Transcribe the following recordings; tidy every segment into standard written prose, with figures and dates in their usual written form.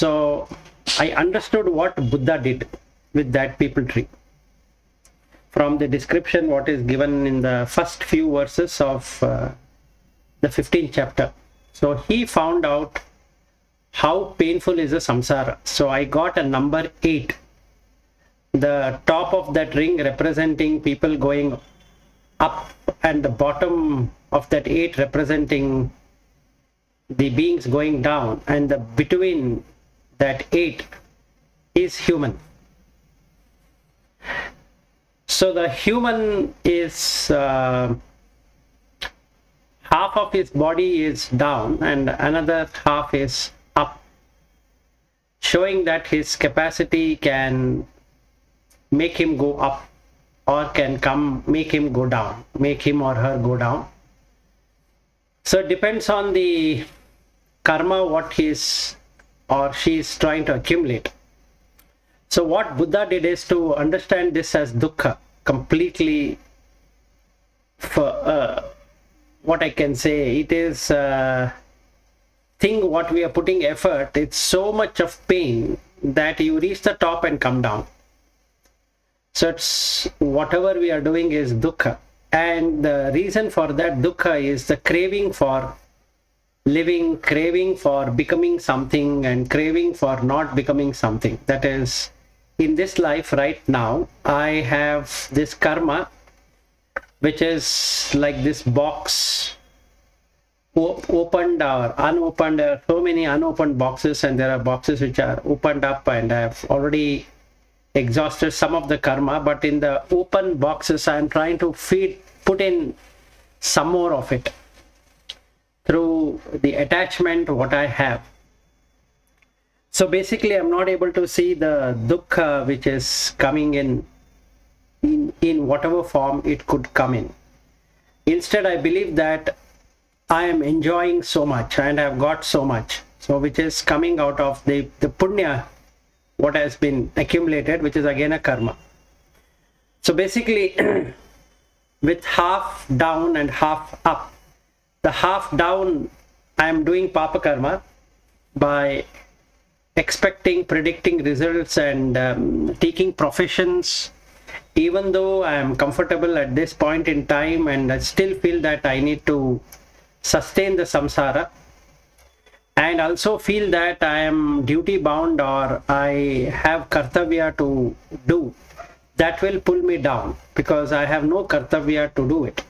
So I understood what Buddha did with that peepul tree from the description what is given in the first few verses of the 15th chapter. So he found out how painful is the samsara. So I got a number 8. The top of that ring representing people going up, and the bottom of that 8 representing the beings going down, and the between that 8 is human. So the human is half of his body is down and another half is up, showing that his capacity can make him go up or can make him go down, make him or her go down. So it depends on the karma what he is or she is trying to accumulate. So what Buddha did is to understand this as dukkha completely. For what I can say, it is thing what we are putting effort, it's so much of pain that you reach the top and come down. So it's whatever we are doing is dukkha, and the reason for that dukkha is the craving for living, craving for becoming something, and craving for not becoming something. That is, in this life right now, I have this karma, which is like this box, opened or unopened. There are so many unopened boxes, and there are boxes which are opened up, and I have already exhausted some of the karma. But in the open boxes, I am trying to put in some more of it through the attachment what I have. So basically, I'm not able to see the dukkha which is coming in whatever form it could come in. Instead, I believe that I am enjoying so much and I have got so much, so which is coming out of the punya what has been accumulated, which is again a karma. So basically, with half down and half up, the half down, I am doing papa karma by expecting, predicting results, and taking professions, even though I am comfortable at this point in time, and I still feel that I need to sustain the samsara, and also feel that I am duty bound or I have kartavya to do. That will pull me down because I have no kartavya to do it.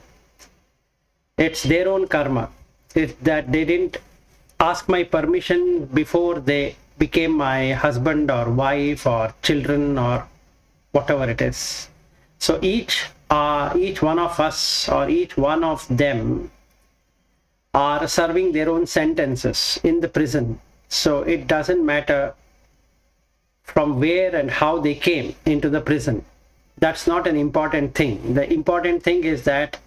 It's their own karma. It's that they didn't ask my permission before they became my husband or wife or children or whatever it is. So each one of us or each one of them are serving their own sentences in the prison. So it doesn't matter from where and how they came into the prison. That's not an important thing. The important thing is that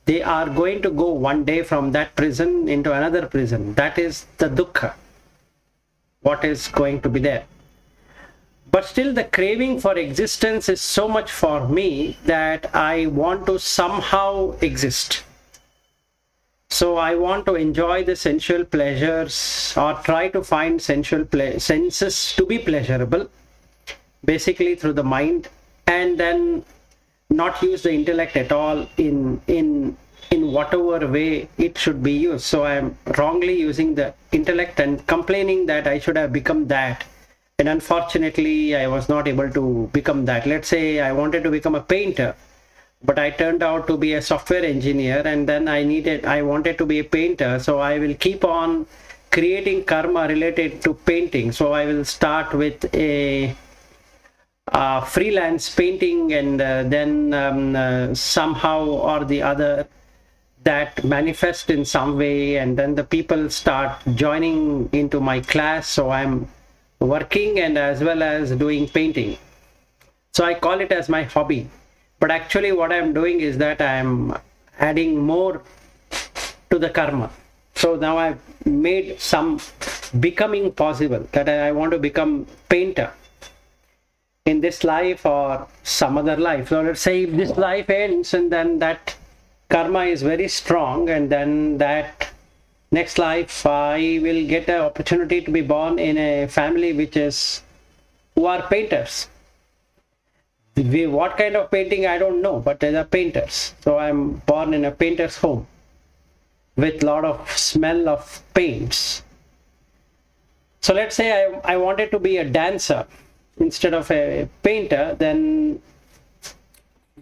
they are going to go one day from that prison into another prison. That is the dukkha, what is going to be there. But still the craving for existence is so much for me that I want to somehow exist. So I want to enjoy the sensual pleasures or try to find sensual senses to be pleasurable, basically through the mind, and then not use the intellect at all in whatever way it should be used. So I am wrongly using the intellect and complaining that I should have become that. And unfortunately, I was not able to become that. Let's say I wanted to become a painter, but I turned out to be a software engineer, and then I wanted to be a painter. So I will keep on creating karma related to painting. So I will start with a freelance painting, and then somehow or the other that manifest in some way, and then the people start joining into my class. So I'm working and as well as doing painting. So I call it as my hobby. But actually what I'm doing is that I'm adding more to the karma. So now I've made some becoming possible, that I want to become painter in this life or some other life. So let's say if this life ends, and then that karma is very strong, and then that next life I will get an opportunity to be born in a family who are painters. What kind of painting I don't know, but they are painters. So I'm born in a painter's home with a lot of smell of paints. So let's say I wanted to be a dancer instead of a painter, then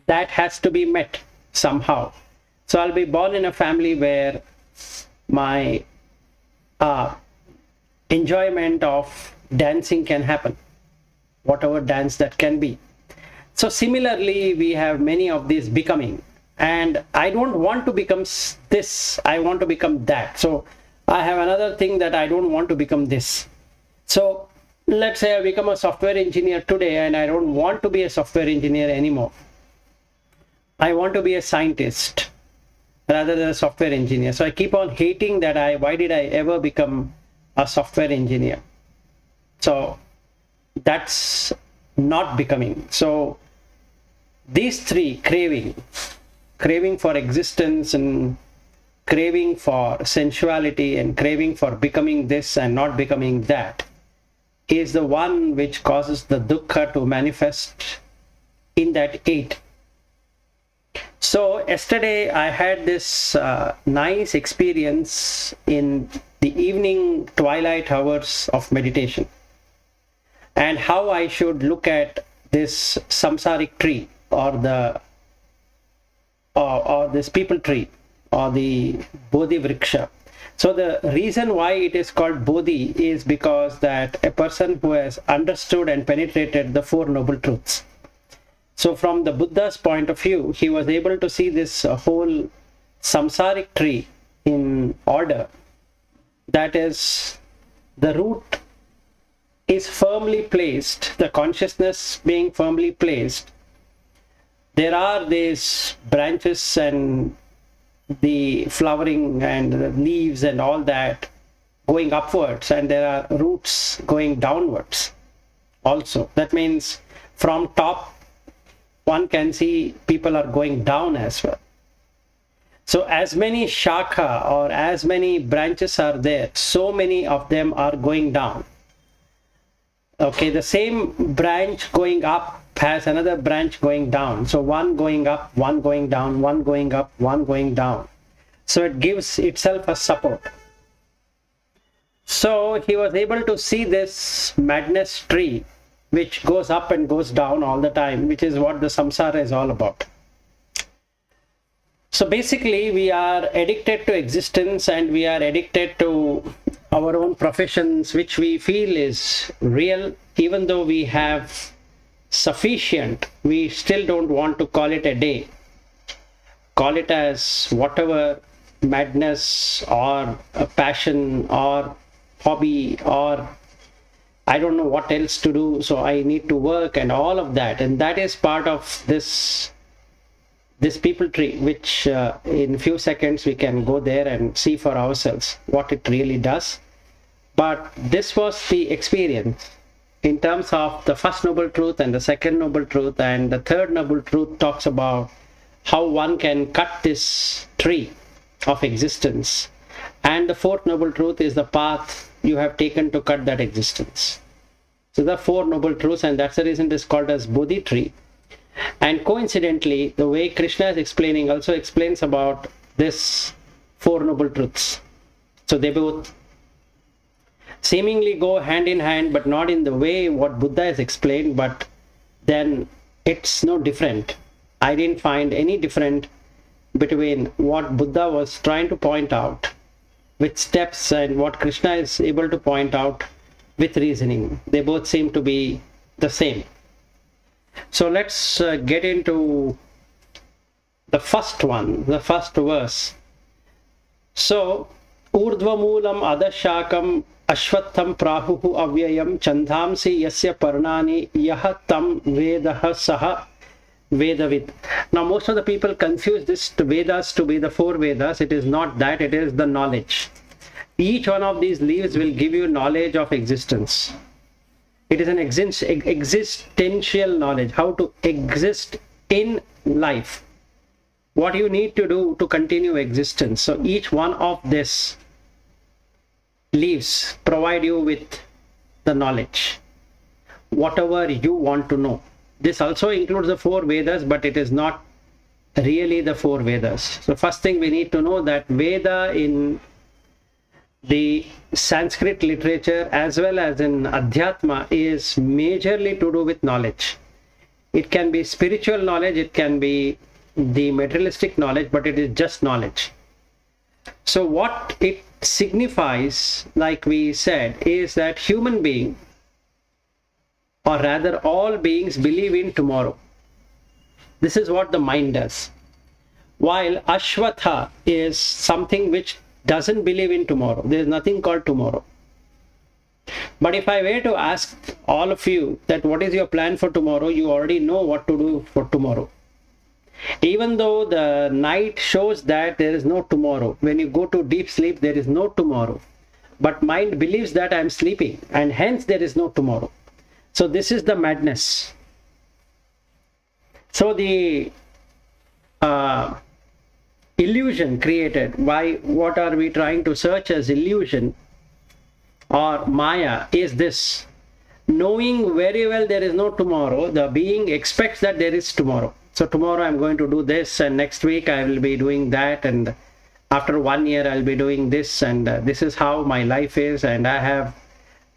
that has to be met somehow. So I'll be born in a family where my enjoyment of dancing can happen, whatever dance that can be. So similarly, we have many of these becoming, and I don't want to become this, I want to become that. So I have another thing that I don't want to become this. So let's say I become a software engineer today and I don't want to be a software engineer anymore. I want to be a scientist rather than a software engineer. So I keep on hating that why did I ever become a software engineer? So that's not becoming. So these three, craving for existence and craving for sensuality and craving for becoming this and not becoming that, is the one which causes the dukkha to manifest in that 8. So yesterday I had this nice experience in the evening twilight hours of meditation, and how I should look at this samsaric tree or this Peepul tree or the Bodhi Vriksha. So the reason why it is called Bodhi is because that a person who has understood and penetrated the 4 noble truths. So from the Buddha's point of view, he was able to see this whole samsaric tree in order. That is, the root is firmly placed, the consciousness being firmly placed. There are these branches and the flowering and the leaves and all that going upwards, and there are roots going downwards also. That means from top one can see people are going down as well. So as many shakha or as many branches are there, so many of them are going down. Okay, the same branch going up has another branch going down. So one going up, one going down, one going up, one going down. So it gives itself a support. So he was able to see this madness tree which goes up and goes down all the time, which is what the samsara is all about. So basically we are addicted to existence, and we are addicted to our own professions, which we feel is real. Even though we have sufficient, we still don't want to call it a day. Call it as whatever, madness or a passion or hobby, or I don't know what else to do, so I need to work and all of that. And that is part of this Peepul tree, which in few seconds we can go there and see for ourselves what it really does. But this was the experience in terms of the first noble truth and the second noble truth, and the third noble truth talks about how one can cut this tree of existence, and the fourth noble truth is the path you have taken to cut that existence. So the 4 noble truths, and that's the reason it is called as Bodhi tree. And coincidentally, the way Krishna is explaining also explains about this 4 noble truths. So they both seemingly go hand in hand, but not in the way what Buddha has explained, but then it's no different. I didn't find any different between what Buddha was trying to point out with steps and what Krishna is able to point out with reasoning. They both seem to be the same. So let's get into the first one, the first verse. So, Urdhvamulam adashakam ashwatham prahuhu avyayam chandhamsi yasya parnani yaha tam vedaha saha Vedavid. Now most of the people confuse this Vedas to be the 4 Vedas. It is not that, it is the knowledge. Each one of these leaves will give you knowledge of existence. It is an existential knowledge, how to exist in life, what you need to do to continue existence. So each one of this leaves provide you with the knowledge, whatever you want to know. This also includes the 4 Vedas, but it is not really the 4 Vedas. So first thing we need to know that Veda in the Sanskrit literature as well as in Adhyatma is majorly to do with knowledge. It can be spiritual knowledge, it can be the materialistic knowledge, but it is just knowledge. So what it signifies, like we said, is that human being, or rather all beings, believe in tomorrow. This is what the mind does. While Ashvatha is something which doesn't believe in tomorrow. There is nothing called tomorrow. But if I were to ask all of you that what is your plan for tomorrow, you already know what to do for tomorrow. Even though the night shows that there is no tomorrow, when you go to deep sleep, there is no tomorrow. But mind believes that I am sleeping, and hence there is no tomorrow. So this is the madness. So the illusion created, why, what are we trying to search as illusion or Maya, is this. Knowing very well there is no tomorrow, the being expects that there is tomorrow. So tomorrow I'm going to do this, and next week I will be doing that, and after 1 year I'll be doing this, and this is how my life is, and I have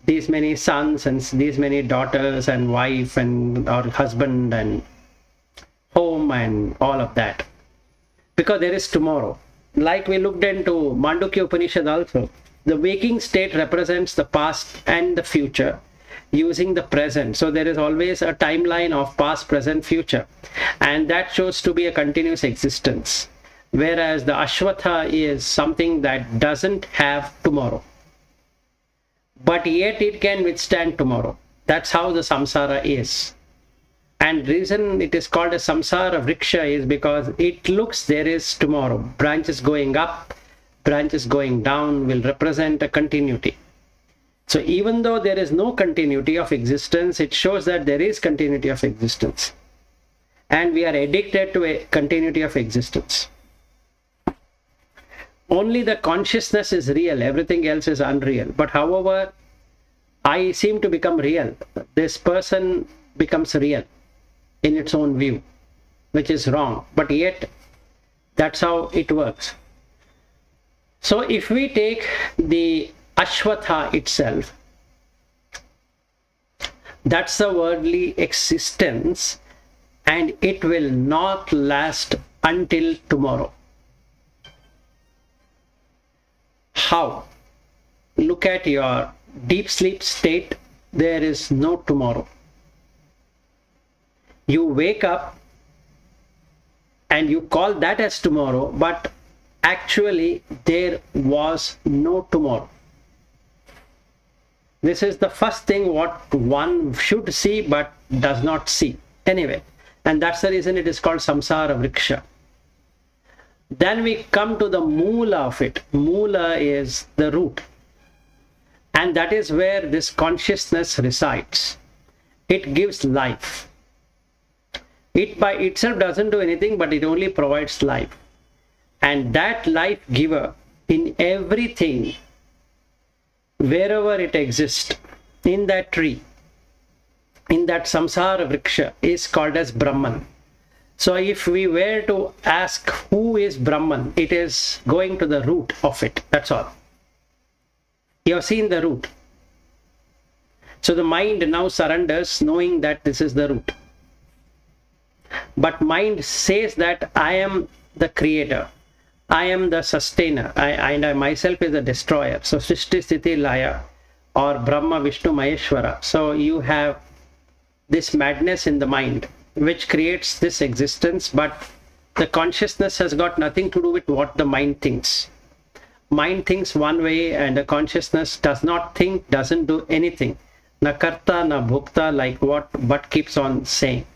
these many sons and these many daughters and wife and or husband and home and all of that. Because there is tomorrow. Like we looked into Mandukya Upanishad also, the waking state represents the past and the future using the present. So there is always a timeline of past, present, future. And that shows to be a continuous existence. Whereas the Ashvatha is something that doesn't have tomorrow. But yet it can withstand tomorrow. That's how the samsara is. And reason it is called a samsara vriksha is because it looks there is tomorrow. Branches going up, branches going down will represent a continuity. So even though there is no continuity of existence, it shows that there is continuity of existence. And we are addicted to a continuity of existence. Only the consciousness is real, everything else is unreal. But however, I seem to become real. This person becomes real in its own view, which is wrong. But yet, that's how it works. So if we take the Ashvatha itself, that's the worldly existence, and it will not last until tomorrow. How? Look at your deep sleep state, there is no tomorrow. You wake up and you call that as tomorrow, but actually there was no tomorrow. This is the first thing what one should see but does not see. Anyway, and that's the reason it is called samsara vriksha. Then we come to the moola of it. Moola is the root. And that is where this consciousness resides. It gives life. It by itself doesn't do anything, but it only provides life. And that life giver in everything, wherever it exists, in that tree, in that samsara vriksha, is called as Brahman. So if we were to ask who is Brahman, it is going to the root of it. That's all. You have seen the root. So the mind now surrenders knowing that this is the root. But mind says that I am the creator. I am the sustainer. I myself is the destroyer. So Srishti Sthiti Laya, or Brahma Vishnu Maheshwara. So you have this madness in the mind which creates this existence, but the consciousness has got nothing to do with what the mind thinks. Mind thinks one way and the consciousness does not think, doesn't do anything. Na karta, na bhukta, like what Bhatt keeps on saying.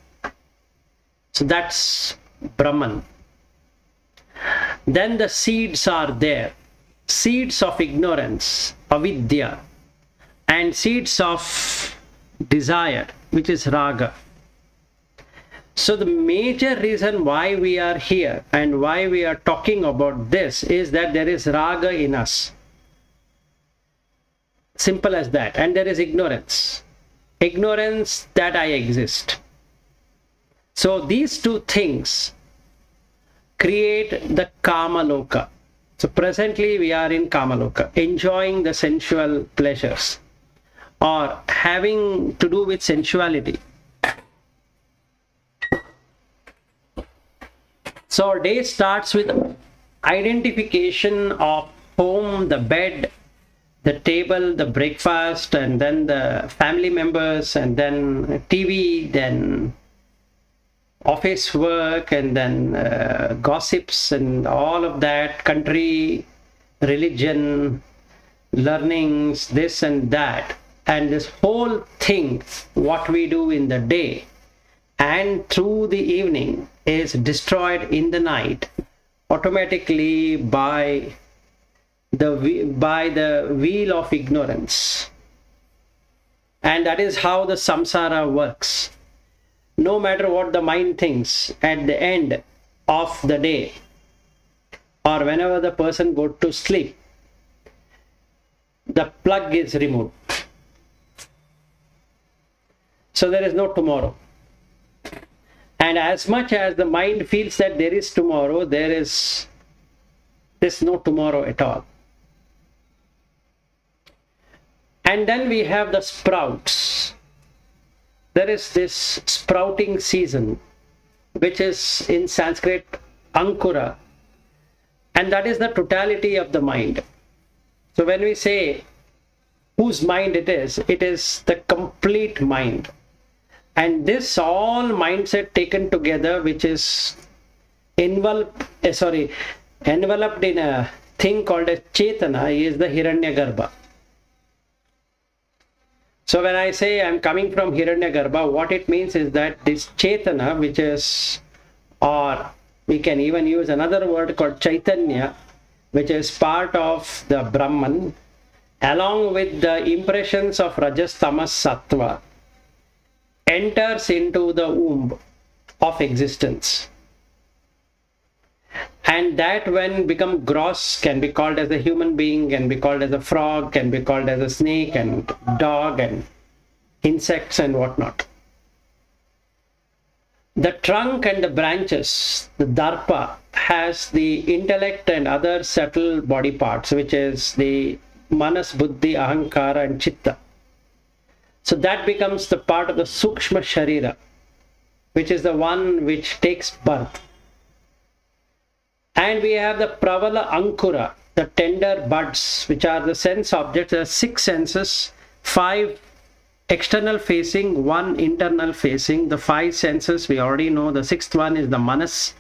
So that's Brahman. Then the seeds are there. Seeds of ignorance, avidya, and seeds of desire, which is raga. So the major reason why we are here and why we are talking about this is that there is raga in us. Simple as that. And there is ignorance. Ignorance that I exist. So these two things create the Kama Loka. So presently we are in Kama Loka, enjoying the sensual pleasures or having to do with sensuality. So our day starts with identification of home, the bed, the table, the breakfast, and then the family members, and then TV, then office work, and then gossips and all of that, country, religion, learnings, this and that. And this whole thing, what we do in the day and through the evening, is destroyed in the night automatically by the wheel of ignorance. And that is how the samsara works. No matter what the mind thinks, at the end of the day or whenever the person goes to sleep, the plug is removed. So there is no tomorrow. And as much as the mind feels that there is tomorrow, there's no tomorrow at all. And then we have the sprouts. There is this sprouting season, which is in Sanskrit Ankura, and that is the totality of the mind. So when we say whose mind it is the complete mind. And this all mindset taken together, which is enveloped in a thing called a Chetana, is the Hiranyagarbha. So when I say I'm coming from Hiranyagarbha, what it means is that this Chetana, which is, or we can even use another word called Chaitanya, which is part of the Brahman, along with the impressions of Rajas, Tamas, Sattva, enters into the womb of existence. And that when become gross can be called as a human being, can be called as a frog, can be called as a snake and dog and insects and whatnot. The trunk and the branches, the darpa, has the intellect and other subtle body parts, which is the manas, buddhi, ahankara and chitta. So that becomes the part of the sukshma sharira, which is the one which takes birth. And we have the pravala ankura, the tender buds, which are the sense objects. There are 6 senses, 5 external facing, 1 internal facing. The 5 senses we already know. The 6th one is the manas.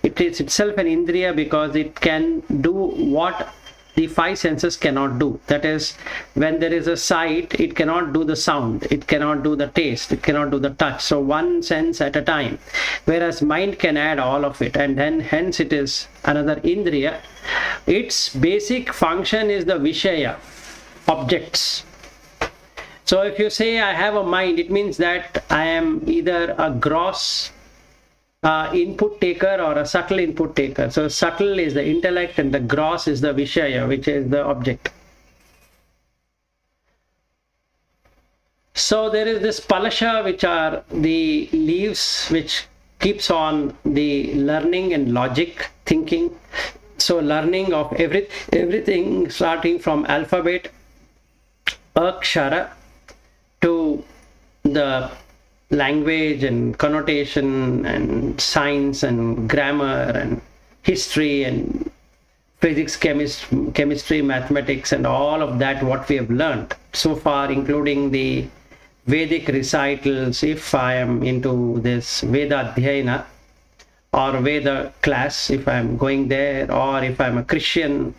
It is itself an indriya because it can do what the 5 senses cannot do. That is, when there is a sight, it cannot do the sound, it cannot do the taste, it cannot do the touch. So one sense at a time. Whereas mind can add all of it, and then hence it is another indriya. Its basic function is the vishaya, objects. So if you say I have a mind, it means that I am either a gross input taker or a subtle input taker. So subtle is the intellect and the gross is the vishaya, which is the object. So there is this palasha, which are the leaves which keeps on the learning and logic thinking. So learning of everything starting from alphabet, akshara, to the language and connotation and science and grammar and history and physics, chemistry, mathematics and all of that what we have learned so far, including the Vedic recitals. If I am into this Veda Adhyayana or Veda class, if I am going there, or if I am a Christian,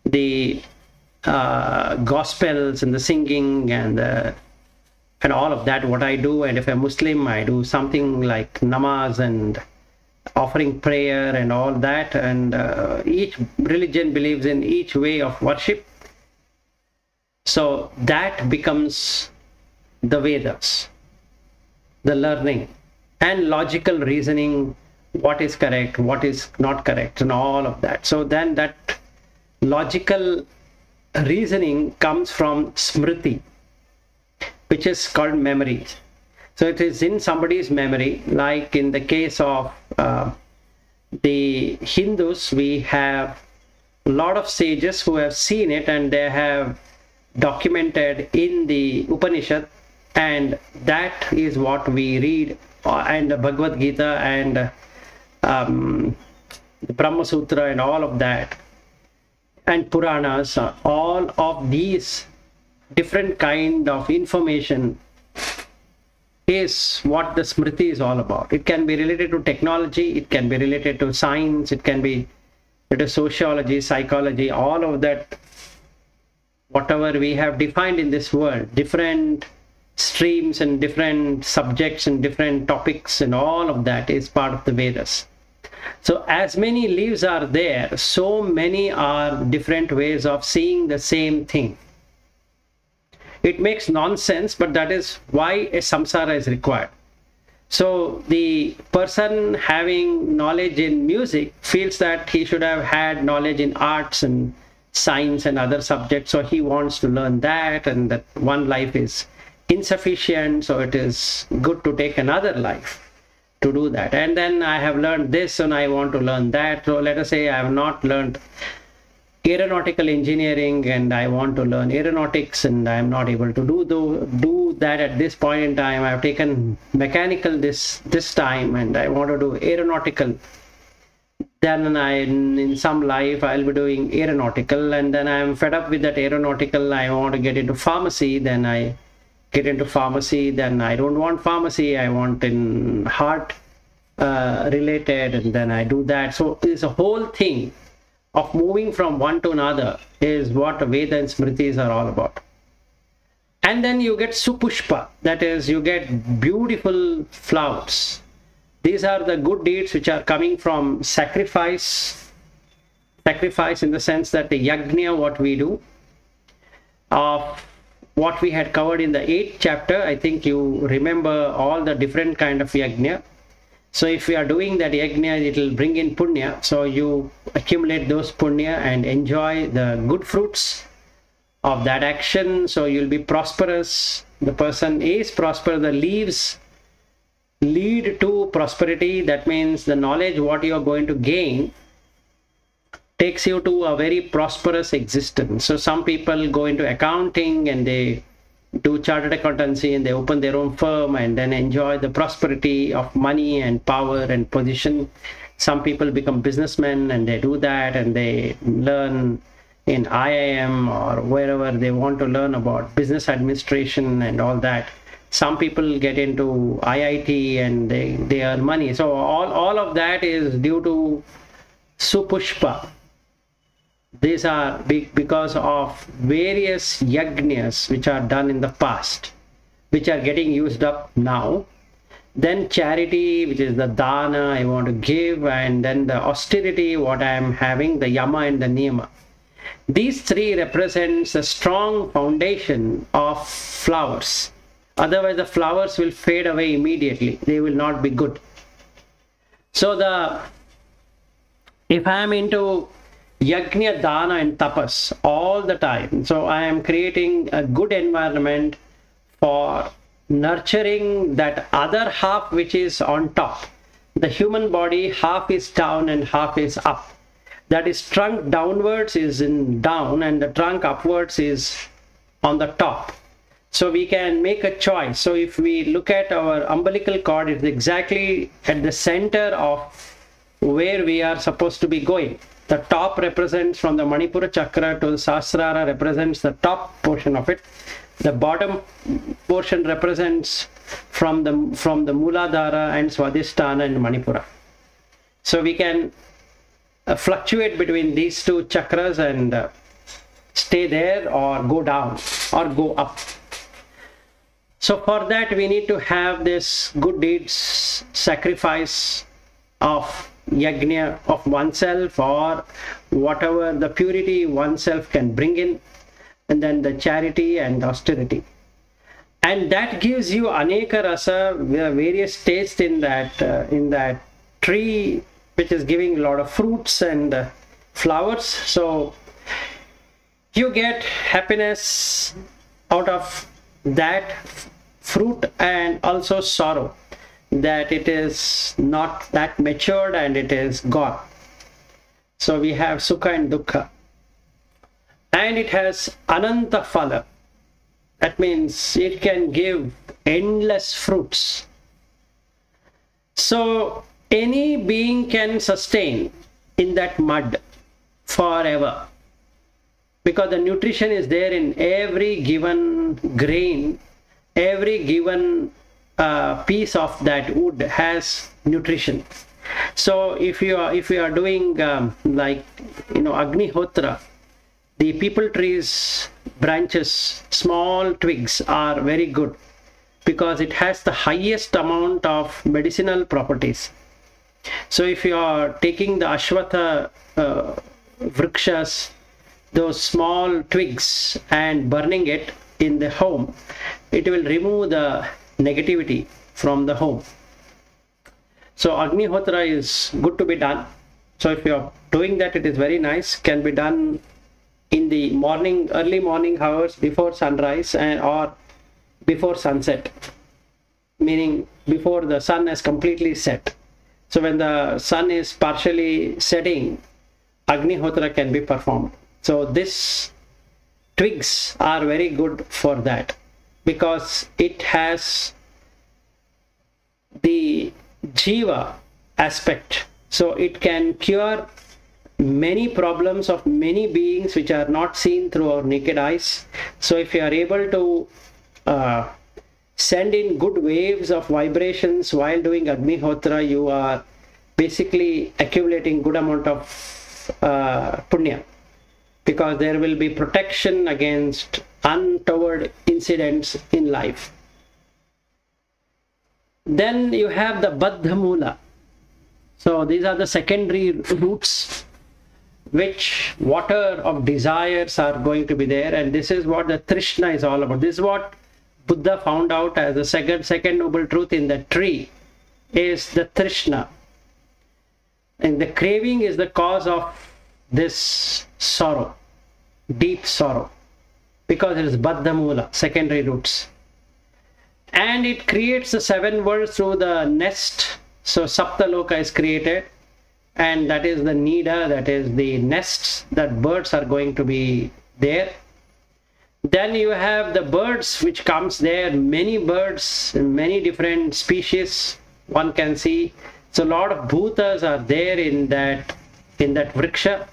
the Gospels and the singing and all of that, what I do. And if I'm Muslim, I do something like namaz and offering prayer and all that. And each religion believes in each way of worship. So that becomes the Vedas, the learning and logical reasoning, what is correct, what is not correct, and all of that. So then that logical reasoning comes from smriti, which is called memory. So it is in somebody's memory, like in the case of the Hindus, we have a lot of sages who have seen it and they have documented in the Upanishad, and that is what we read, and the Bhagvadgita and the Brahma Sutra and all of that, and Puranas, all of these different kind of information is what the Smriti is all about. It can be related to technology, it can be related to science, it can be related to sociology, psychology, all of that, whatever we have defined in this world, different streams and different subjects and different topics, and all of that is part of the Vedas. So as many leaves are there, so many are different ways of seeing the same thing. It makes nonsense, but that is why a samsara is required. So the person having knowledge in music feels that he should have had knowledge in arts and science and other subjects, so he wants to learn that, and that one life is insufficient, so it is good to take another life to do that. And then I have learned this and I want to learn that. So let us say I have not learned aeronautical engineering and I want to learn aeronautics, and I am not able to do that at this point in time. I have taken mechanical this time and I want to do aeronautical. Then in some life I'll be doing aeronautical, and then I am fed up with that aeronautical. I want to get into pharmacy, then I get into pharmacy. Then I don't want pharmacy, I want in heart related, and then I do that. So it's a whole thing of moving from one to another is what Veda and Smritis are all about. And then you get Supushpa, that is, you get beautiful flowers. These are the good deeds which are coming from sacrifice. Sacrifice in the sense that the yajna, what we do, of what we had covered in the 8th chapter. I think you remember all the different kind of yajna. So if we are doing that yajna, it will bring in punya. So you accumulate those punya and enjoy the good fruits of that action. So you'll be prosperous. The person is prosperous. The leaves lead to prosperity. That means the knowledge what you are going to gain takes you to a very prosperous existence. So some people go into accounting and they do chartered accountancy and they open their own firm and then enjoy the prosperity of money and power and position. Some people become businessmen and they do that, and they learn in IIM or wherever they want to learn about business administration and all that. Some people get into IIT and they earn money. So all of that is due to Supushpa. These are because of various yajnas which are done in the past, which are getting used up now. Then charity, which is the dana I want to give, and then the austerity, what I am having, the yama and the niyama. These three represents a strong foundation of flowers. Otherwise the flowers will fade away immediately. They will not be good. So if I am into yajna, dana and tapas all the time, so I am creating a good environment for nurturing that other half which is on top. The human body, half is down and half is up. That is, trunk downwards is in down and the trunk upwards is on the top. So we can make a choice. So if we look at our umbilical cord, it's exactly at the center of where we are supposed to be going. The top represents from the Manipura chakra to the Sahasrara, represents the top portion of it. The bottom portion represents from the Muladhara and Swadhisthana and Manipura. So we can fluctuate between these two chakras and stay there or go down or go up. So for that we need to have this good deeds, sacrifice of yajna of oneself or whatever the purity oneself can bring in, and then the charity and austerity. And that gives you aneka rasa, various tastes in that tree, which is giving a lot of fruits and flowers. So You get happiness out of that fruit, and also sorrow that it is not that matured and it is gone. So we have sukha and dukkha, and it has ananta phala. That means it can give endless fruits. So any being can sustain in that mud forever, because the nutrition is there in every given grain, every given piece of that wood has nutrition. So if you are doing like Agnihotra, the peepul trees branches, small twigs are very good because it has the highest amount of medicinal properties. So if you are taking the ashwatha vrikshas, those small twigs, and burning it in the home, it will remove the negativity from the home. So Agnihotra is good to be done. So if you are doing that, it is very nice. Can be done in the morning, early morning hours before sunrise, and or before sunset, meaning before the sun has completely set. So when the sun is partially setting, Agnihotra can be performed. So these twigs are very good for that, because it has the jiva aspect. So it can cure many problems of many beings which are not seen through our naked eyes. So if you are able to send in good waves of vibrations while doing Agnihotra, you are basically accumulating good amount of punya, because there will be protection against untoward incidents in life. Then you have the Baddha Mula. So these are the secondary roots which water of desires are going to be there, and this is what the Trishna is all about. This is what Buddha found out as the second noble truth in the tree, is the Trishna. And the craving is the cause of this sorrow, deep sorrow, because it is Baddha Mula, secondary roots. And it creates the 7 worlds through the nest. So Saptaloka is created, and that is the Nida, that is the nests that birds are going to be there. Then you have the birds which comes there, many birds, many different species one can see. So a lot of bhutas are there in that vriksha.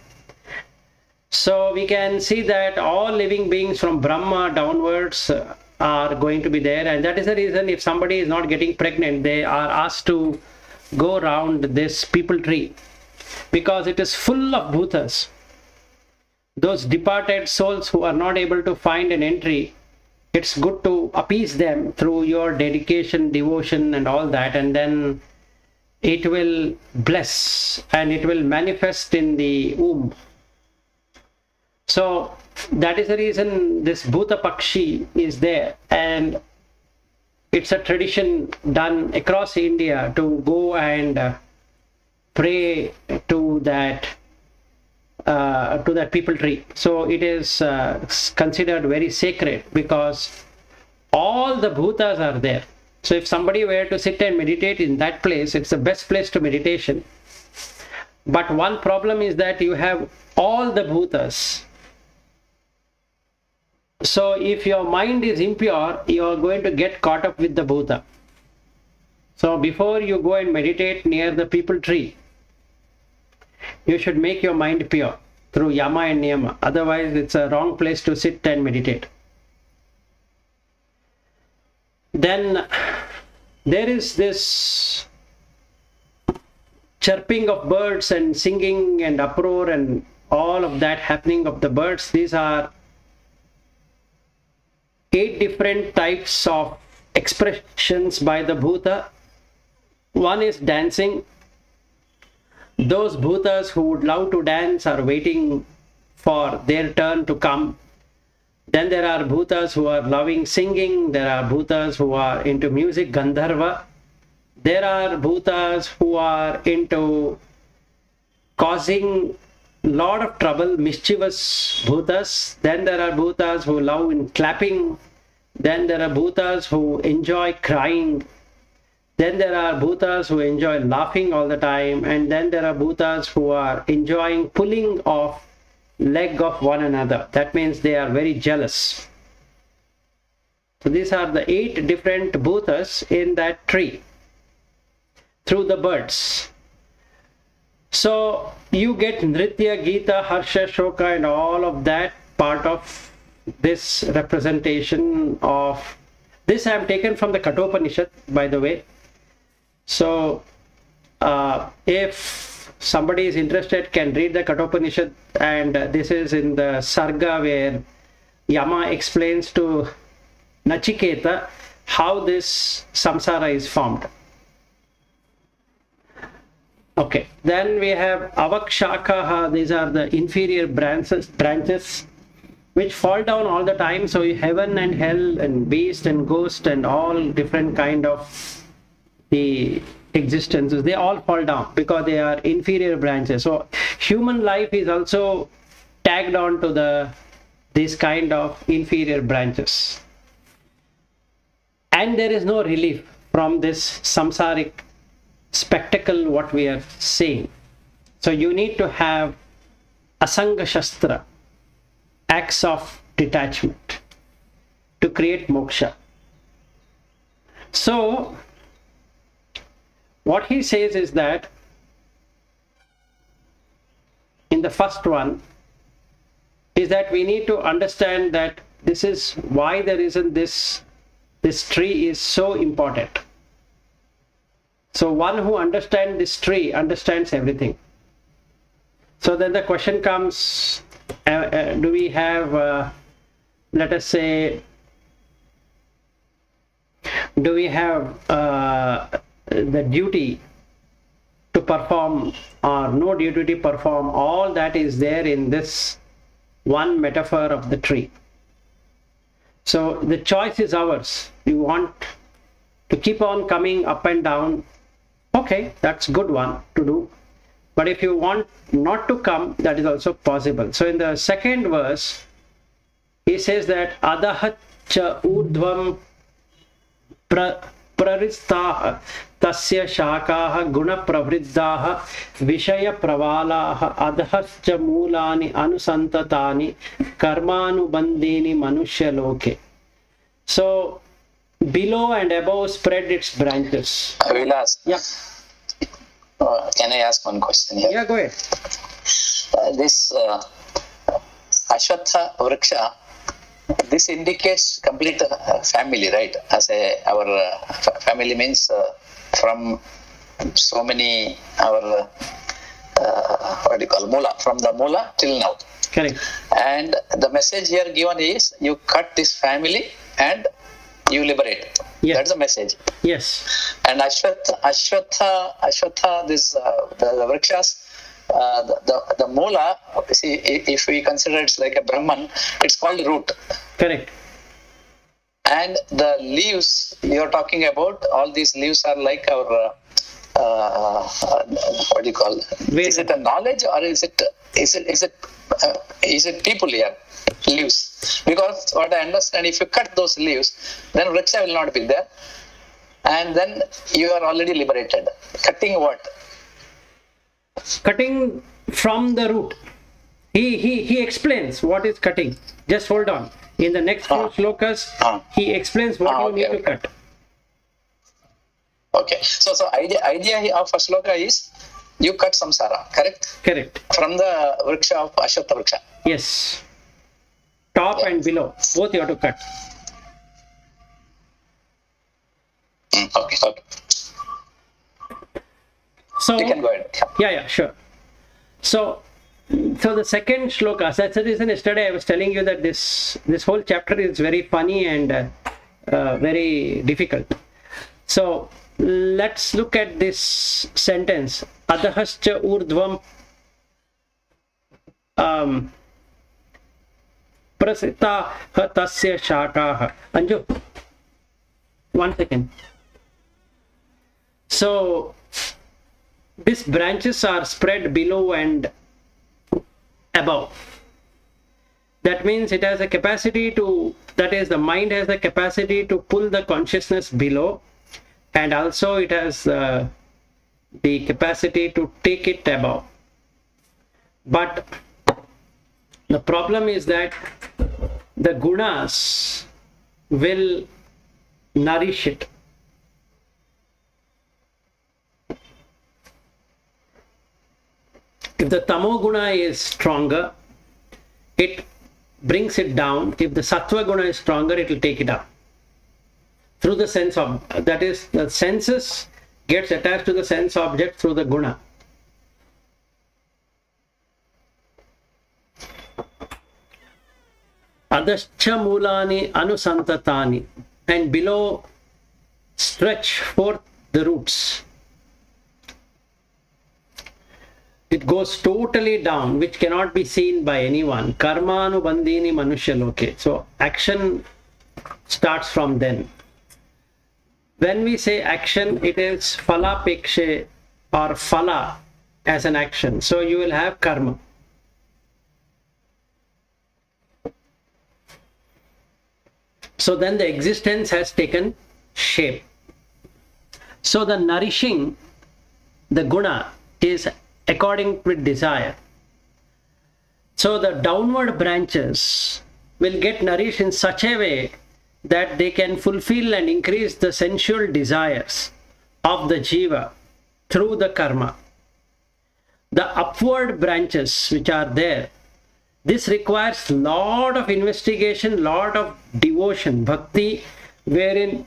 So we can see that all living beings from Brahma downwards are going to be there, and that is the reason if somebody is not getting pregnant, they are asked to go around this peepul tree, because it is full of bhutas. Those departed souls who are not able to find an entry, it's good to appease them through your dedication, devotion and all that, and then it will bless and it will manifest in the womb. So that is the reason this Bhuta Pakshi is there, and it's a tradition done across India to go and pray to that peepul tree. So it is considered very sacred because all the bhutas are there. So if somebody were to sit and meditate in that place, it's the best place to meditation. But one problem is that you have all the bhutas. So if your mind is impure, you are going to get caught up with the bhuta. So before you go and meditate near the peepul tree, you should make your mind pure through yama and niyama. Otherwise, it's a wrong place to sit and meditate. Then there is this chirping of birds and singing and uproar and all of that happening of the birds. These are 8 different types of expressions by the bhuta. One is dancing. Those bhutas who would love to dance are waiting for their turn to come. Then there are bhutas who are loving singing. There are bhutas who are into music, Gandharva. There are bhutas who are into causing lot of trouble, mischievous bhutas. Then there are bhutas who love in clapping. Then there are bhutas who enjoy crying. Then there are bhutas who enjoy laughing all the time. And then there are bhutas who are enjoying pulling off leg of one another. That means they are very jealous. So these are the 8 different bhutas in that tree through the birds. So you get Nritya, Gita, Harsha, Shoka and all of that part of this representation of this. I am taken from the Kathopanishad, by the way. So if somebody is interested, can read the Kathopanishad, and this is in the Sarga where Yama explains to Nachiketa how this samsara is formed. Okay, then we have Avakshakaha. These are the inferior branches which fall down all the time. So heaven and hell and beast and ghost and all different kind of the existences, they all fall down because they are inferior branches. So human life is also tagged on to these kind of inferior branches. And there is no relief from this samsaric spectacle what we are seeing. So you need to have asanga shastra, acts of detachment, to create moksha. So what he says is that in the first one is that we need to understand that this is why the reason this tree is so important. So one who understands this tree understands everything. So then the question comes, do we have, let us say, do we have the duty to perform or no duty to perform? All that is there in this one metaphor of the tree. So the choice is ours. You want to keep on coming up and down, okay, that's good one to do. But if you want not to come, that is also possible. So in the second verse, he says that Adaha cha urdhvam praristaha tasya shakaha guna pravriddaha vishaya pravalaha adhascha mulani anusantatani karmanubandhini manushya loke. So below and above spread its branches. I will ask. Yeah. Can I ask one question here? Yeah, go ahead. This Ashwatha Vriksha, this indicates complete family, right? As our family means from so many, our what do you call, Mula, from the Mula till now. Correct. And the message here given is you cut this family and you liberate. Yes. That's the message. Yes. And Ashwatha, this the Vrikshas, the Mula, see, if we consider it's like a Brahman, it's called root. Correct. And the leaves you're talking about, all these leaves are like our what do you call? Is it a knowledge or is it people here? Leaves. Because what I understand, if you cut those leaves, then Vriksha will not be there. And then you are already liberated. Cutting what? Cutting from the root. He explains what is cutting. Just hold on. In the next few slokas, he explains what you need to cut. Okay. So idea of a sloka is you cut samsara, correct? Correct. From the Vriksha of Ashwatha Vriksha. Yes. Top and below, both you have to cut. Okay. So you can go ahead. Yeah, sure. So the second shloka, that's the reason yesterday I was telling you that this whole chapter is very funny and very difficult. So let's look at this sentence. Adahascha urdhvam prasita tasya shakaha. Anju, 1 second. So these branches are spread below and above. That means it has a capacity to, that is, the mind has the capacity to pull the consciousness below, and also it has the capacity to take it above. But the problem is that the gunas will nourish it. If the tamoguna is stronger, it brings it down. If the sattva guna is stronger, it will take it up. Through the sense of, that is, the senses gets attached to the sense object through the guna. Adascha mulani anusantatani, and below stretch forth the roots. It goes totally down, which cannot be seen by anyone. Karma anubandhini manushya loke. So action starts from then. When we say action, it is phala pekshe or phala as an action. So you will have karma. So then the existence has taken shape. So the nourishing, the guna, is according with desire. So the downward branches will get nourished in such a way that they can fulfill and increase the sensual desires of the jiva through the karma. The upward branches which are there, this requires lot of investigation, lot of devotion, bhakti, wherein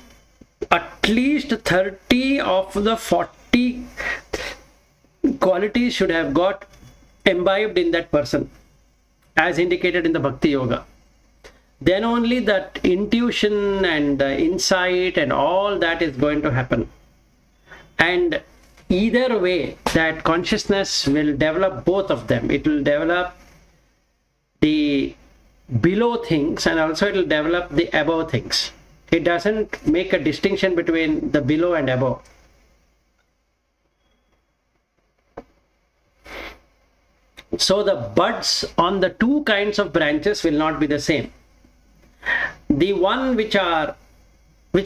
at least 30 of the 40 qualities should have got imbibed in that person, as indicated in the Bhakti Yoga. Then only that intuition and insight and all that is going to happen. And either way, that consciousness will develop both of them. It will develop the below things and also it will develop the above things. It doesn't make a distinction between the below and above. So the buds on the two kinds of branches will not be the same. The one which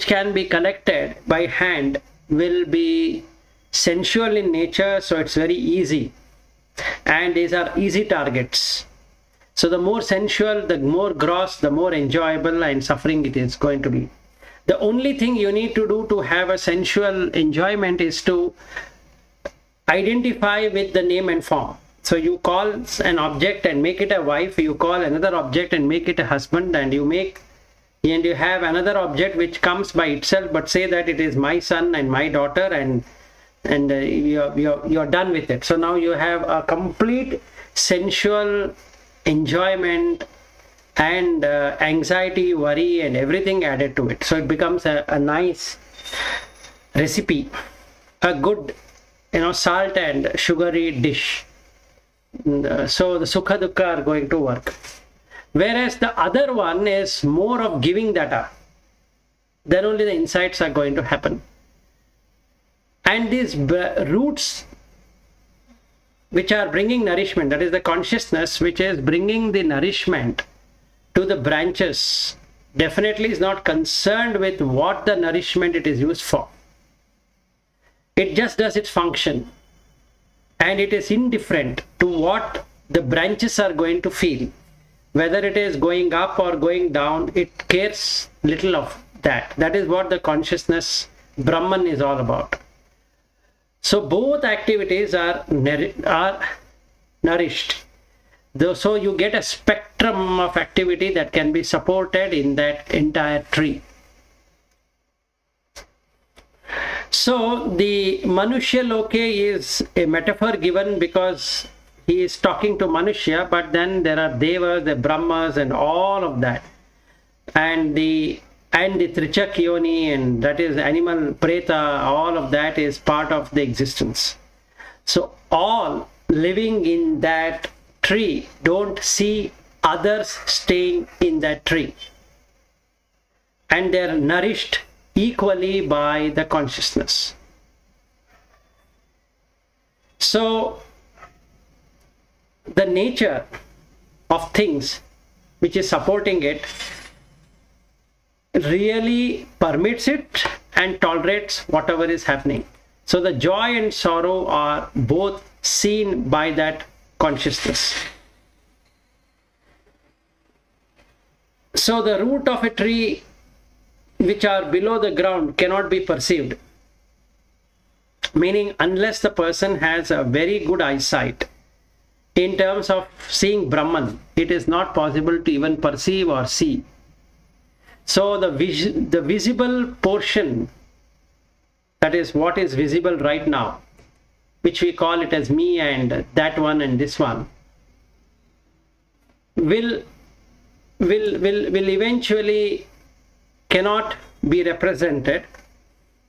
can be collected by hand will be sensual in nature, so it's very easy, and these are easy targets. So the more sensual, the more gross, the more enjoyable and suffering it is going to be. The only thing you need to do to have a sensual enjoyment is to identify with the name and form. So you call an object and make it a wife, you call another object and make it a husband, and you have another object which comes by itself, but say that it is my son and my daughter, and you're done with it. So now you have a complete sensual enjoyment and anxiety, worry and everything added to it. So it becomes a nice recipe, a good salt and sugary dish. So the sukha dukkha are going to work. Whereas the other one is more of giving that up. Then only the insights are going to happen. And these roots which are bringing nourishment, that is the consciousness which is bringing the nourishment to the branches, definitely is not concerned with what the nourishment it is used for. It just does its function. And it is indifferent to what the branches are going to feel. Whether it is going up or going down, it cares little of that. That is what the consciousness, Brahman, is all about. So both activities are nourished. So you get a spectrum of activity that can be supported in that entire tree. So the Manushya Loke is a metaphor given because he is talking to Manushya, but then there are Devas, the Brahmas and all of that. And the Trichak Yoni, and that is animal, Preta, all of that is part of the existence. So all living in that tree don't see others staying in that tree. And they are nourished equally by the consciousness. So the nature of things which is supporting it really permits it and tolerates whatever is happening. So the joy and sorrow are both seen by that consciousness. So the root of a tree which are below the ground cannot be perceived. Meaning, unless the person has a very good eyesight in terms of seeing Brahman, it is not possible to even perceive or see. So the visible portion, that is what is visible right now, which we call it as me and that one and this one, will eventually cannot be represented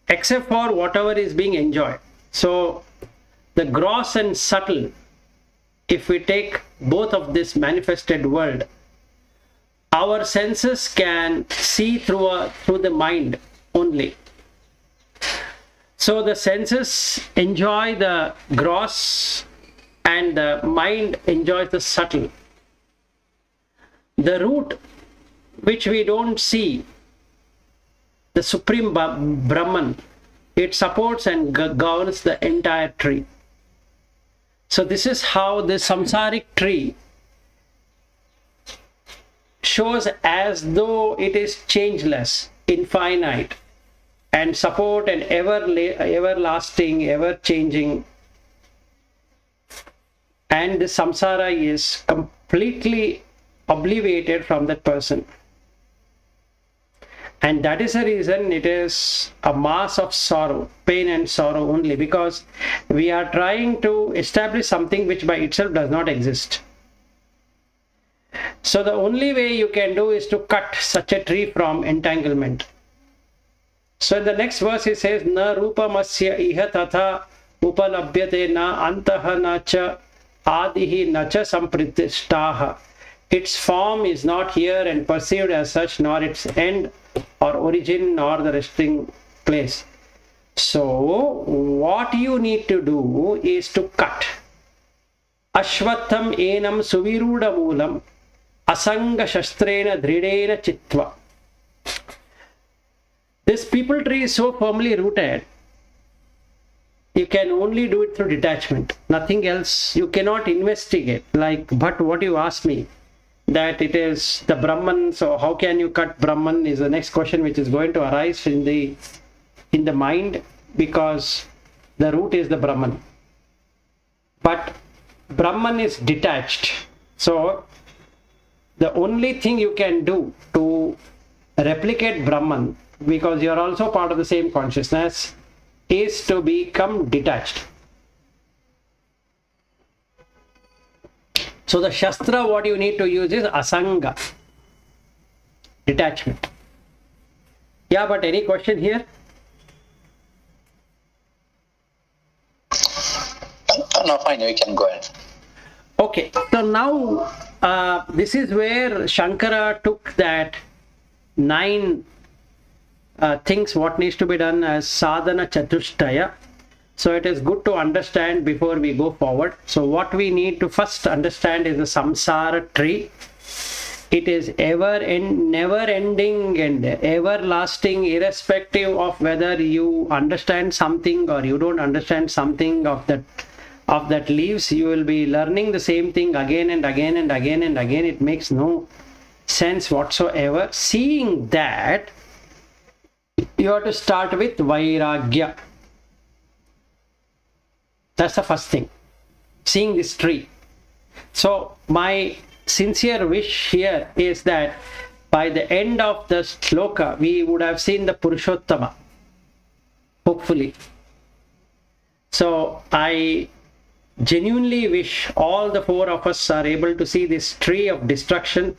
except for whatever is being enjoyed. So the gross and subtle, if we take both of this manifested world, our senses can see through the mind only. So the senses enjoy the gross and the mind enjoys the subtle. The root, which we don't see, the supreme Brahman, it supports and governs the entire tree. So this is how the samsaric tree shows as though it is changeless, infinite, and support an everlasting, ever changing, and the samsara is completely obliviated from that person. And that is the reason it is a mass of sorrow, pain and sorrow only, because we are trying to establish something which by itself does not exist. So the only way you can do is to cut such a tree from entanglement. So in the next verse it says, Na rupamasya iha tatha upalabhyate na antaha na cha adihi na cha sampritishtaha. Its form is not here and perceived as such, nor its end or origin, nor the resting place. So what you need to do is to cut. Ashwatham enam suviruda moolam asanga shastrena dhridena chitva. This peepul tree is so firmly rooted, you can only do it through detachment, nothing else. You cannot investigate. But what you asked me, that it is the Brahman, so how can you cut Brahman, is the next question which is going to arise in the mind, because the root is the Brahman. But Brahman is detached. So the only thing you can do to replicate Brahman, because you are also part of the same consciousness, is to become detached. So the Shastra, what you need to use is Asanga, detachment. Yeah, but any question here? No, fine, we can go ahead. Okay, so now this is where Shankara took that 9 things what needs to be done as sadhana chatushtaya. So it is good to understand before we go forward. So what we need to first understand is the samsara tree. It is never ending and everlasting, irrespective of whether you understand something or you don't understand something of that leaves. You will be learning the same thing again and again and again and again. It makes no sense whatsoever. Seeing that, you have to start with vairagya. That's the first thing. Seeing this tree. So my sincere wish here is that by the end of the shloka, we would have seen the Purushottama. Hopefully. So I genuinely wish all the 4 of us are able to see this tree of destruction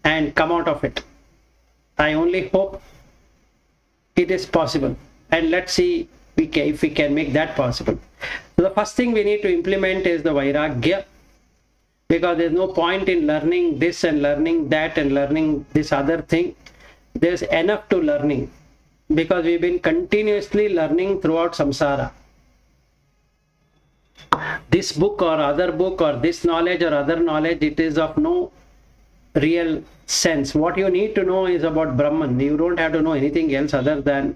and come out of it. I only hope it is possible. And let's see if we can make that possible. So the first thing we need to implement is the vairagya, because there's no point in learning this and learning that and learning this other thing. There's enough to learning, because we've been continuously learning throughout samsara. this book or other book or this knowledge or other knowledge, it is of no real sense. What you need to know is about Brahman. You don't have to know anything else other than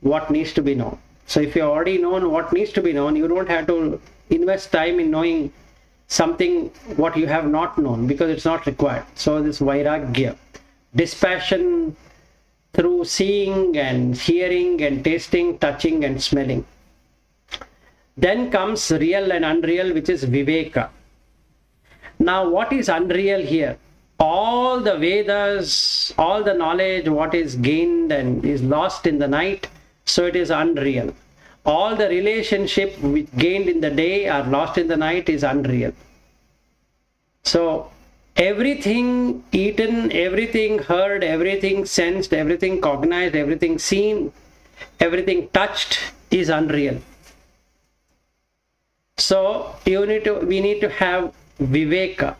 what needs to be known. So if you have already known what needs to be known, you don't have to invest time in knowing something what you have not known, because it's not required. So this vairagya, dispassion through seeing and hearing and tasting, touching and smelling. Then comes real and unreal, which is viveka. Now what is unreal here? All the Vedas, all the knowledge what is gained and is lost in the night, so it is unreal. All the relationship which gained in the day are lost in the night is unreal. So everything eaten, everything heard, everything sensed, everything cognized, everything seen, everything touched is unreal. So we need to have viveka.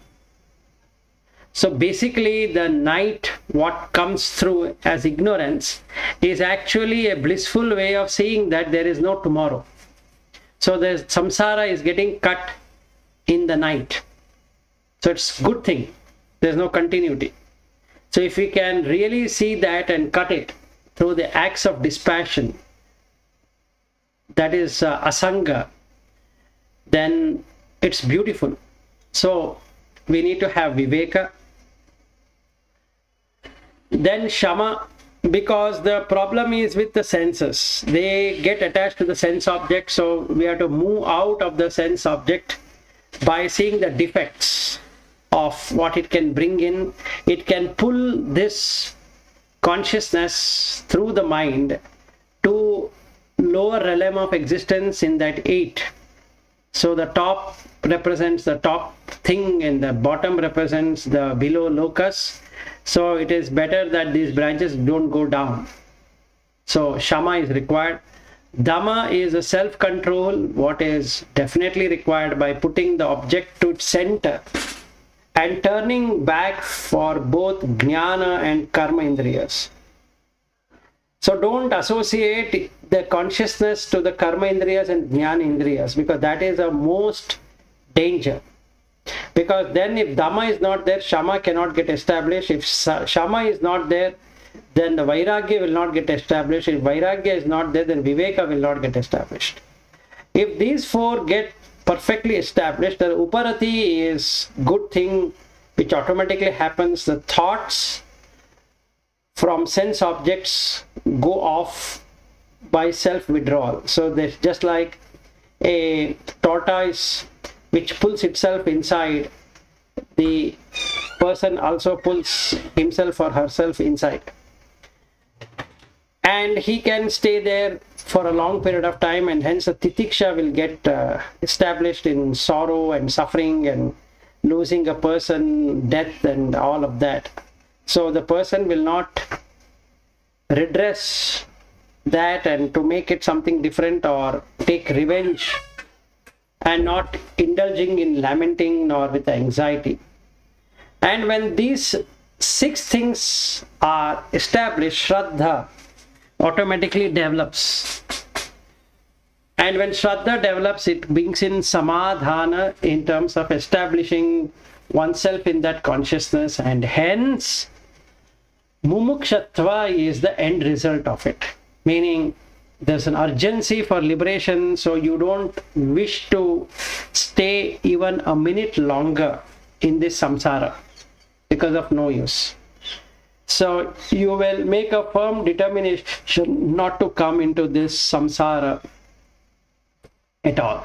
So basically the night, what comes through as ignorance, is actually a blissful way of seeing that there is no tomorrow. So the samsara is getting cut in the night. So it's a good thing. There's no continuity. So if we can really see that and cut it through the acts of dispassion, that is asanga, then it's beautiful. So we need to have viveka. Then shama, because the problem is with the senses. They get attached to the sense object, so we have to move out of the sense object by seeing the defects of what it can bring in. It can pull this consciousness through the mind to lower realm of existence in that 8. So the top represents the top thing and the bottom represents the below locus. So it is better that these branches don't go down. So shama is required. Dhamma is a self-control, what is definitely required by putting the object to its center and turning back for both jnana and karma indriyas. So don't associate the consciousness to the karma indriyas and jnana indriyas, because that is the most danger. Because then if Dhamma is not there, Shama cannot get established. If Shama is not there, then the Vairagya will not get established. If Vairagya is not there, then Viveka will not get established. If these 4 get perfectly established, the Uparati is good thing which automatically happens. The thoughts from sense objects go off by self-withdrawal. So there's just like a tortoise which pulls itself inside, the person also pulls himself or herself inside. And he can stay there for a long period of time, and hence the titiksha will get established in sorrow and suffering and losing a person, death and all of that. So the person will not redress that and to make it something different or take revenge, and not indulging in lamenting nor with anxiety. And when these 6 things are established, Shraddha automatically develops. And when Shraddha develops, it brings in Samadhana in terms of establishing oneself in that consciousness, and hence Mumukshatva is the end result of it. Meaning there's an urgency for liberation, so you don't wish to stay even a minute longer in this samsara because of no use. So you will make a firm determination not to come into this samsara at all.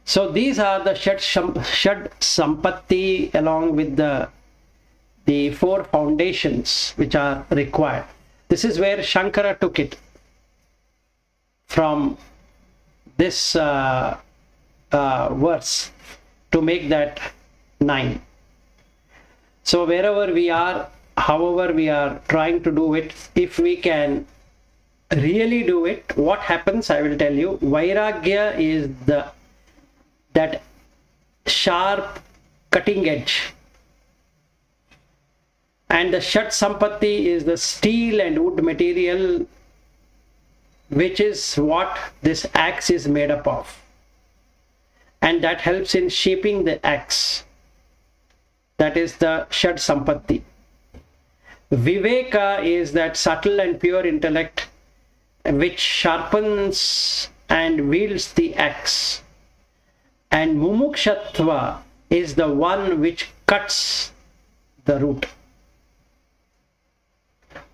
So these are the Shad Sampatti along with the 4 foundations which are required. This is where Shankara took it from this verse to make that 9. So wherever we are, however we are trying to do it, if we can really do it, what happens I will tell you. Vairagya is that sharp cutting edge, and the Shat Sampatti is the steel and wood material, which is what this axe is made up of. and that helps in shaping the acts. That is the Shad Sampatti. Viveka is that subtle and pure intellect which sharpens and wields the axe. And Mumukshatva is the one which cuts the root.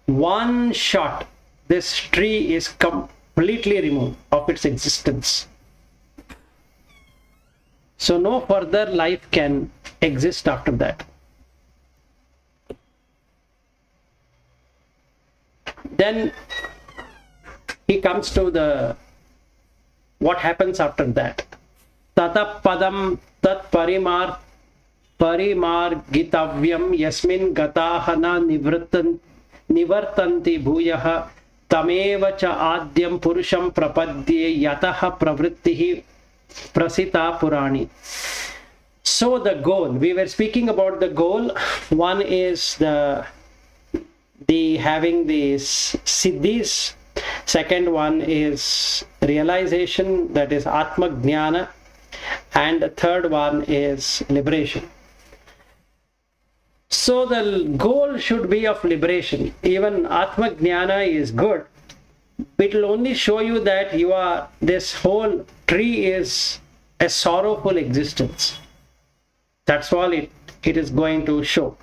One shot, this tree is completely removed of its existence. So no further life can exist after that. Then he comes to the what happens after that. Tata padam tat parimargitavyam yasmin gatahana nivartanti bhuyah tameva cha adyam purusham prapadye yataha pravrittihi prasita purani. So the goal, we were speaking about the goal. One is the having these siddhis. Second one is realization, that is Atma Jnana. And the third one is liberation. So the goal should be of liberation. Even Atma Jnana is good. It will only show you that this whole tree is a sorrowful existence. That's all it is going to show.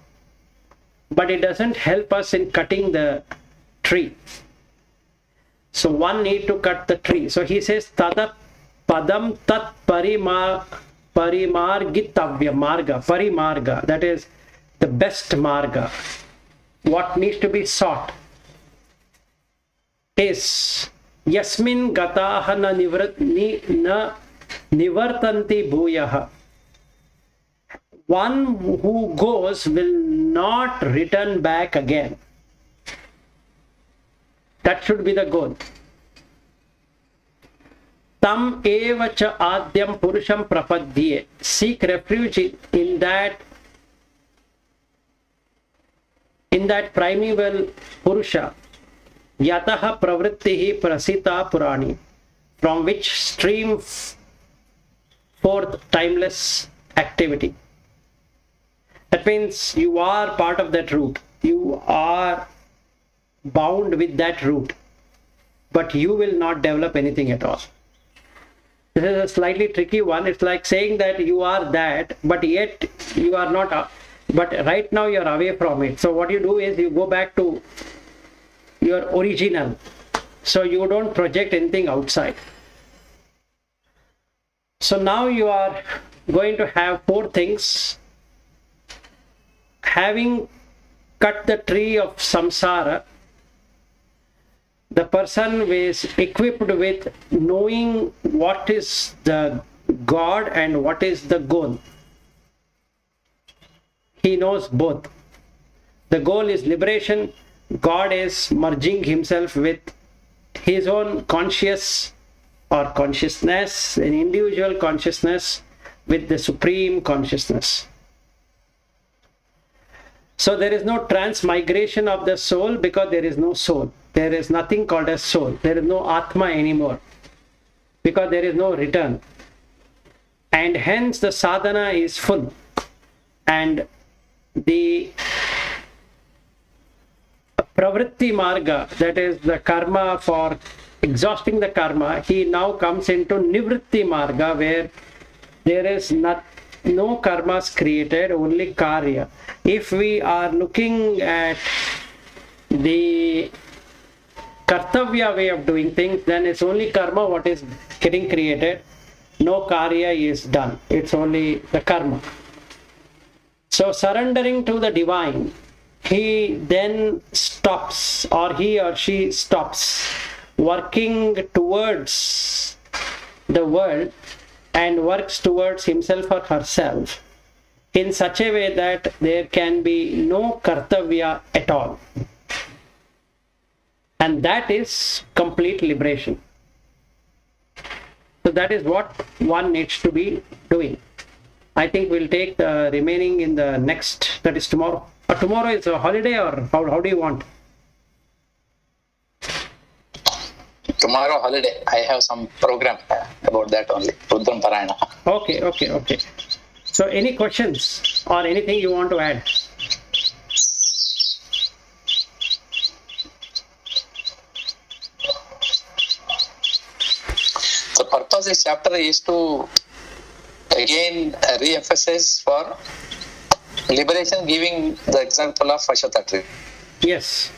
But it doesn't help us in cutting the tree. So one need to cut the tree. So he says, Tada padam tat parimargitavya marga, parimarga, that is the best marga. What needs to be sought is yasmin gataha na nivartanti bhuyaha. One who goes will not return back again. That should be the goal. Tam eva cha adyam purusham prapadye. Seek refuge in that primeval Purusha. Yataha pravrittihi prasita purani. From which stream forth timeless activity. That means you are part of that root. You are bound with that root. But you will not develop anything at all. This is a slightly tricky one. It's like saying that you are that, but yet you are not. But right now you are away from it. So what you do is you go back to your original. So you don't project anything outside. So now you are going to have four things. Having cut the tree of samsara, the person is equipped with knowing what is the God and what is the goal. He knows both. The goal is liberation. God is merging himself with his own conscious or consciousness, an individual consciousness with the supreme consciousness. So there is no transmigration of the soul because there is no soul. There is nothing called as soul. There is no Atma anymore because there is no return. And hence the sadhana is full. And the pravritti marga, that is the karma for exhausting the karma, he now comes into nivritti marga where there is no karmas created, only karya. If we are looking at the kartavya way of doing things, then it's only karma what is getting created. No karya is done. It's only the karma. So surrendering to the divine, he then stops, or he or she stops working towards the world and works towards himself or herself in such a way that there can be no kartavya at all. And that is complete liberation. So that is what one needs to be doing. I think we'll take the remaining in the next, that is tomorrow. Or tomorrow is a holiday, or how do you want? Tomorrow holiday. I have some program about that only. Rudram Parayana. Okay. So any questions or anything you want to add? The purpose of this chapter is to again re-emphasize for liberation, giving the example of Ashwatha tree. Yes.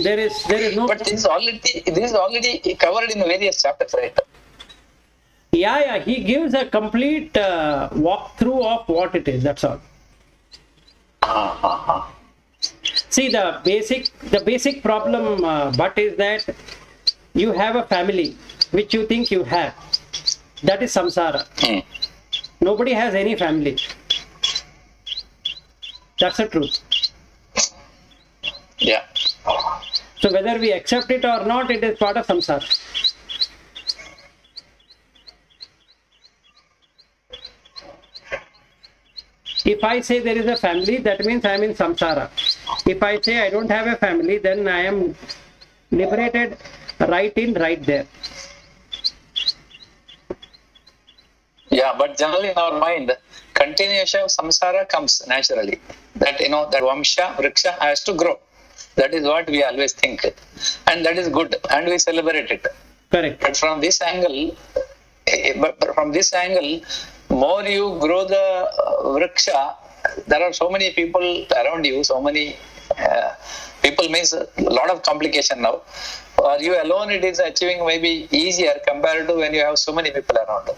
There is no. But this is already covered in various chapters, right? Yeah. He gives a complete walkthrough of what it is. That's all. See, the basic problem, but is that you have a family which you think you have. That is samsara. Nobody has any family. That's the truth. Yeah. So whether we accept it or not, it is part of samsara. If I say there is a family, that means I am in samsara. If I say I don't have a family, then I am liberated right there. Yeah, but generally in our mind, continuation of samsara comes naturally. That that vamsha, vriksha has to grow. That is what we always think, and that is good, and we celebrate it. Correct. But from this angle, more you grow the vriksha, there are so many people around you, so many people means a lot of complication now. For you alone, it is achieving maybe easier compared to when you have so many people around.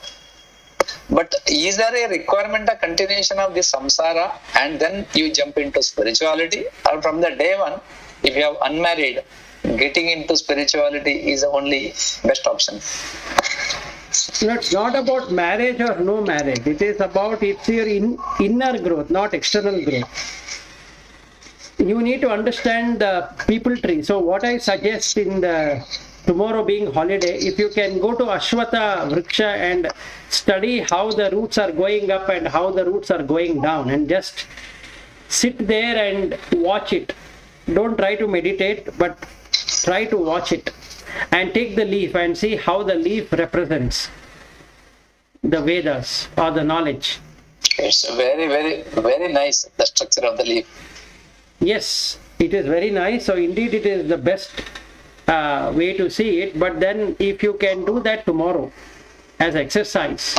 But is there a requirement, a continuation of this samsara, and then you jump into spirituality? Or from the day one, if you are unmarried, getting into spirituality is the only best option? No, it's not about marriage or no marriage. It is about it's your inner growth, not external growth. You need to understand the people tree. So what I suggest in the tomorrow being holiday, if you can go to Ashwatha Vriksha and study how the roots are going up and how the roots are going down, and just sit there and watch it. Don't try to meditate, but try to watch it. And take the leaf and see how the leaf represents the Vedas or the knowledge. It's very, very, very nice, the structure of the leaf. Yes, it is very nice. So indeed it is the best way to see it. But then if you can do that tomorrow as exercise,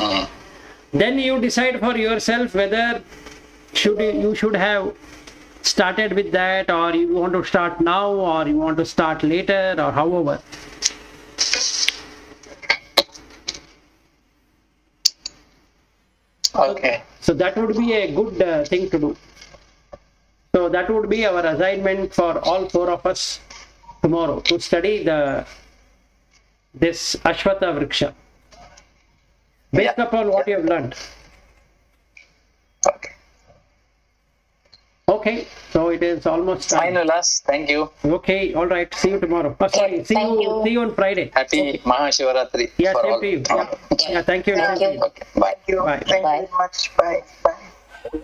then you decide for yourself whether you should have started with that, or you want to start now, or you want to start later, or however. Okay. So that would be a good thing to do. So that would be our assignment for all four of us tomorrow, to study this Ashwatha Vriksha based upon what you have learned. Okay. Okay, so it is almost Fine, time. Ulas. Thank you. Okay, all right. See you tomorrow. Sorry, see you on Friday. Happy Mahashivaratri. Yeah, for same all. to you. Yeah, thank you. Okay, bye. Thank you Bye. very much. Bye.